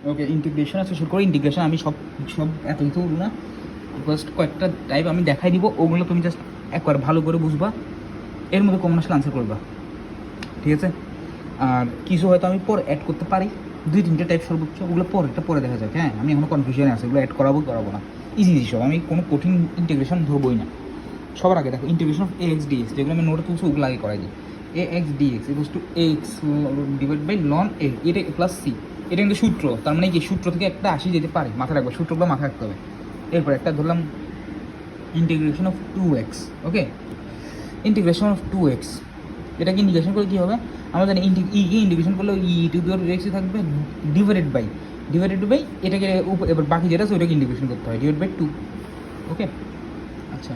ওকে, integration আছে, শুরু করে ইন্টিগ্রেশন। আমি সব সব এত কিছু বলবো না, জাস্ট কয়েকটা টাইপ আমি দেখাই দিব, ওগুলো তুমি জাস্ট একবার ভালো করে বুঝবা, এর মধ্যে কমন আসলে আনসার করবা, ঠিক আছে? আর কিছু হয়তো আমি পরে অ্যাড করতে পারি, 2-3টে টাইপ সর্বোচ্চ, ওগুলো পরে দেখা যাক। হ্যাঁ, আমি এখনো কনফিউশনে আছে, ওগুলো অ্যাড করাবো না, ইজি সব, আমি কোনো কঠিন ইন্টিগ্রেশন ধরবই না। সবার আগে দেখো ইন্টিগ্রেশন অফ ax dx, যেগুলো আমি নোটে তুলছি ওগুলো আগে করাই দিই। ax dx equals to x divide by লন a, এটা প্লাস c, এটা কিন্তু সূত্র, তার মানে কি সূত্র থেকে একটা আসি যেতে পারে, মাথায় রাখবো, সূত্রগুলো মাথায় রাখতে হবে। এরপর একটা ধরলাম integration of 2x, okay, integration of 2x, এটাকে ইন্টিগ্রেশন করে কী হবে আমরা জানি, ইন্টিগ্রেশন করলে টু দি পাওয়ার x থাকবে ডিভাইডেড বাই এটাকে এবার বাকি যেটা আছে ওইটাকে ইন্টিগ্রেশন করতে হয় ডিভাইড বাই 2, ওকে। আচ্ছা,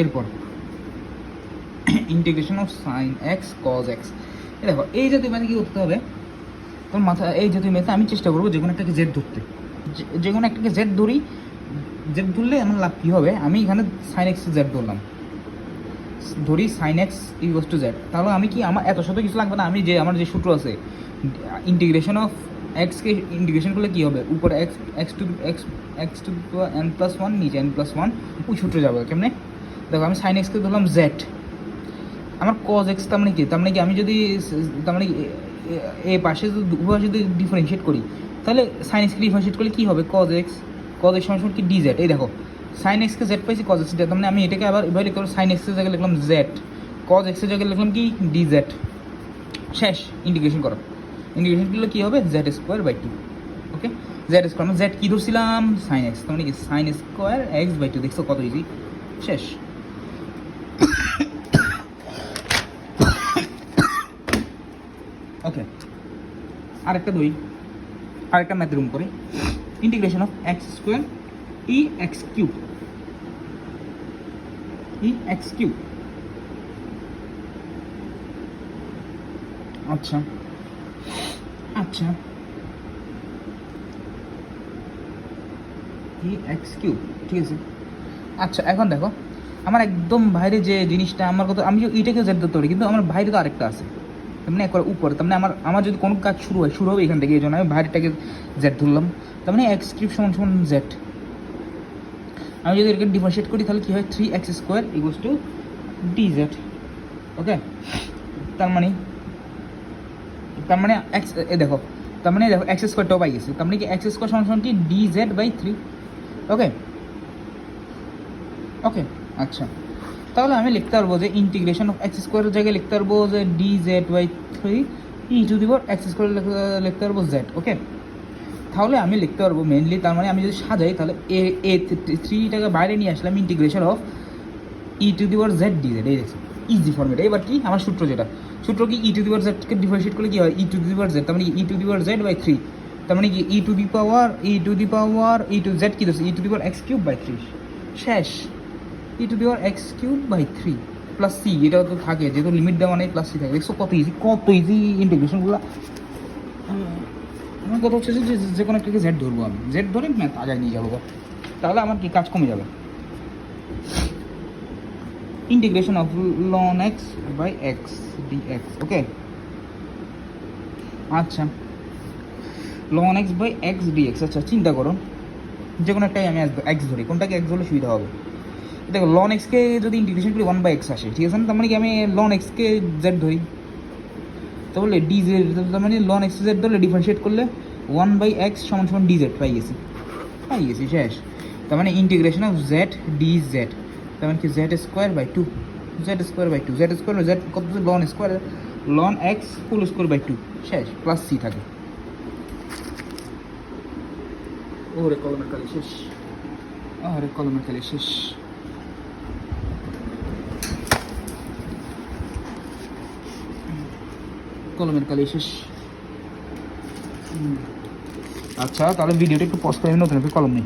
এরপর integration of sine x cos x, দেখো এই জাতীয় ম্যাথে কী করতে হবে তোমার মাথা, এই জাতীয় ম্যাথে আমি চেষ্টা করবো যে কোনো একটাকে জেড ধরতে, যে কোনো একটাকে জেড ধরি, জেড ধরলে আমার লাভ কী হবে, আমি এখানে সাইন এক্স জেড ধরি sine x equals to z, তাহলে আমি কি আমার এত শত কিছু লাগবে না, আমি যে আমার যে সূত্র আছে ইন্টিগ্রেশন অফ এক্সকে ইন্টিগ্রেশন করলে কী হবে, উপরে এক্স টু n+1, নিচে n+1, ওই সূত্রে যাবে। কেমনে দেখো, আমি সাইন এক্সকে ধরলাম জেড, আমার কজ এক্স তার মানে কি আমি যদি তার মানে এ পাশে উভয় যদি ডিফারেন্সিয়েট করি, তাহলে সাইন এক্সকে ডিফারেন্সিয়েট করলে কী হবে, কজ এক্স সমান কি ডিজেড। এই দেখো সাইন এক্সকে জেড পাইছি, কজ এক্স, তার মানে আমি এটাকে আবার এভাবে লিখতে পারবো, সাইন এক্সের জায়গায় লিখলাম জেড, কজ এক্সের জায়গায় লিখলাম কি ডিজেড, শেষ। ইন্টিগ্রেশন করো, ইন্টিগ্রেশন করলে কী হবে, z²/2, ওকে। z², আমরা জেড কী ধরছিলাম, সাইন এক্স, তার মানে কি sin²x/2, দেখছো কত ইজি, শেষ। ওকে, আরেকটা ম্যাথ রুম করি, ইন্টিগ্রেশন অফ x² e(x³), আচ্ছা e(x³), ঠিক আছে। আচ্ছা, এখন দেখো আমার একদম বাইরে যে জিনিসটা আমার কথা, আমি এটাকে জেড ধরতে পারি, কিন্তু আমার বাইরে তো আরেকটা আছে, তার মানে একবার উপরে, তার মানে আমার যদি কোনো কাজ শুরু হবে এখান থেকে, এই জন্য আমি বাইরেটাকে জেড ধরলাম, তার মানে x³ সমান জেড। আমি যদি এটাকে ডিফারেন্সিয়েট করি তাহলে কী হয়, 3x² ইকুয়ালস টু dz, ওকে। তার মানে এক্স, দেখো x²টাও পাই গেছি, তার মানে কি x² সমান কি dz/3, ওকে। আচ্ছা, তাহলে আমি লিখতে পারবো যে ইন্টিগ্রেশন অফ x² এর জায়গায় লিখতে পারবো যে dz/3 e(x²) লিখতে পারবো z, ওকে। তাহলে আমি লিখতে পারবো মেনলি, তার মানে আমি যদি সাজাই তাহলে এ 3টাকে বাইরে নিয়ে আসলাম, ইন্টিগ্রেশন অফ e(z) dz, এই দেখছি ইজি ফর্মেট। এবার কি আমার সূত্র কি e(z) কে ডিফারেন্সিয়েট করলে কি হয়, e(z), তার মানে e(z/3), তার মানে কি e to the power z কি দিচ্ছে, e(x³/3), শেষ, e(x³/3) প্লাস c, এটাও তো থাকে, যেহেতু লিমিট দেওয়া নেই প্লাস c থাকে। দেখছো কত ইজি ইন্টিগ্রেশনগুলো। আমার কথা হচ্ছে যে কোনো একটাকে জেড ধরবো, আমি জেড ধরে ম্যাথ আগায় নিয়ে যাবো, তাহলে আমার কি কাজ কমে যাবে। Integration of ln x/x dx, ওকে। আচ্ছা, ln x/x dx, আচ্ছা চিন্তা করো, যে কোনো একটাই আমি x ধরি, কোনটাকে x ধরলে সুবিধা হবে। দেখো ln x কে যদি ইন্টিগ্রেশন করি 1/x আসে, ঠিক আছে না, তার মানে কি আমি ln x কে z ধরি, তাহলে dz, তার মানে ln x z ধরলে ডিফারেন্সিয়েট করলে 1/x সমান dz পাই গেছি, শেষ। তার মানে ইন্টিগ্রেশন অফ z dz, তার মানে কি z²/2, z কত, ln x (2), শেষ, প্লাস c থাকে। ওরে কলমের কালি শেষ, আচ্ছা, তাহলে ভিডিওটা একটু পজ করে, নতুন কলম নেই।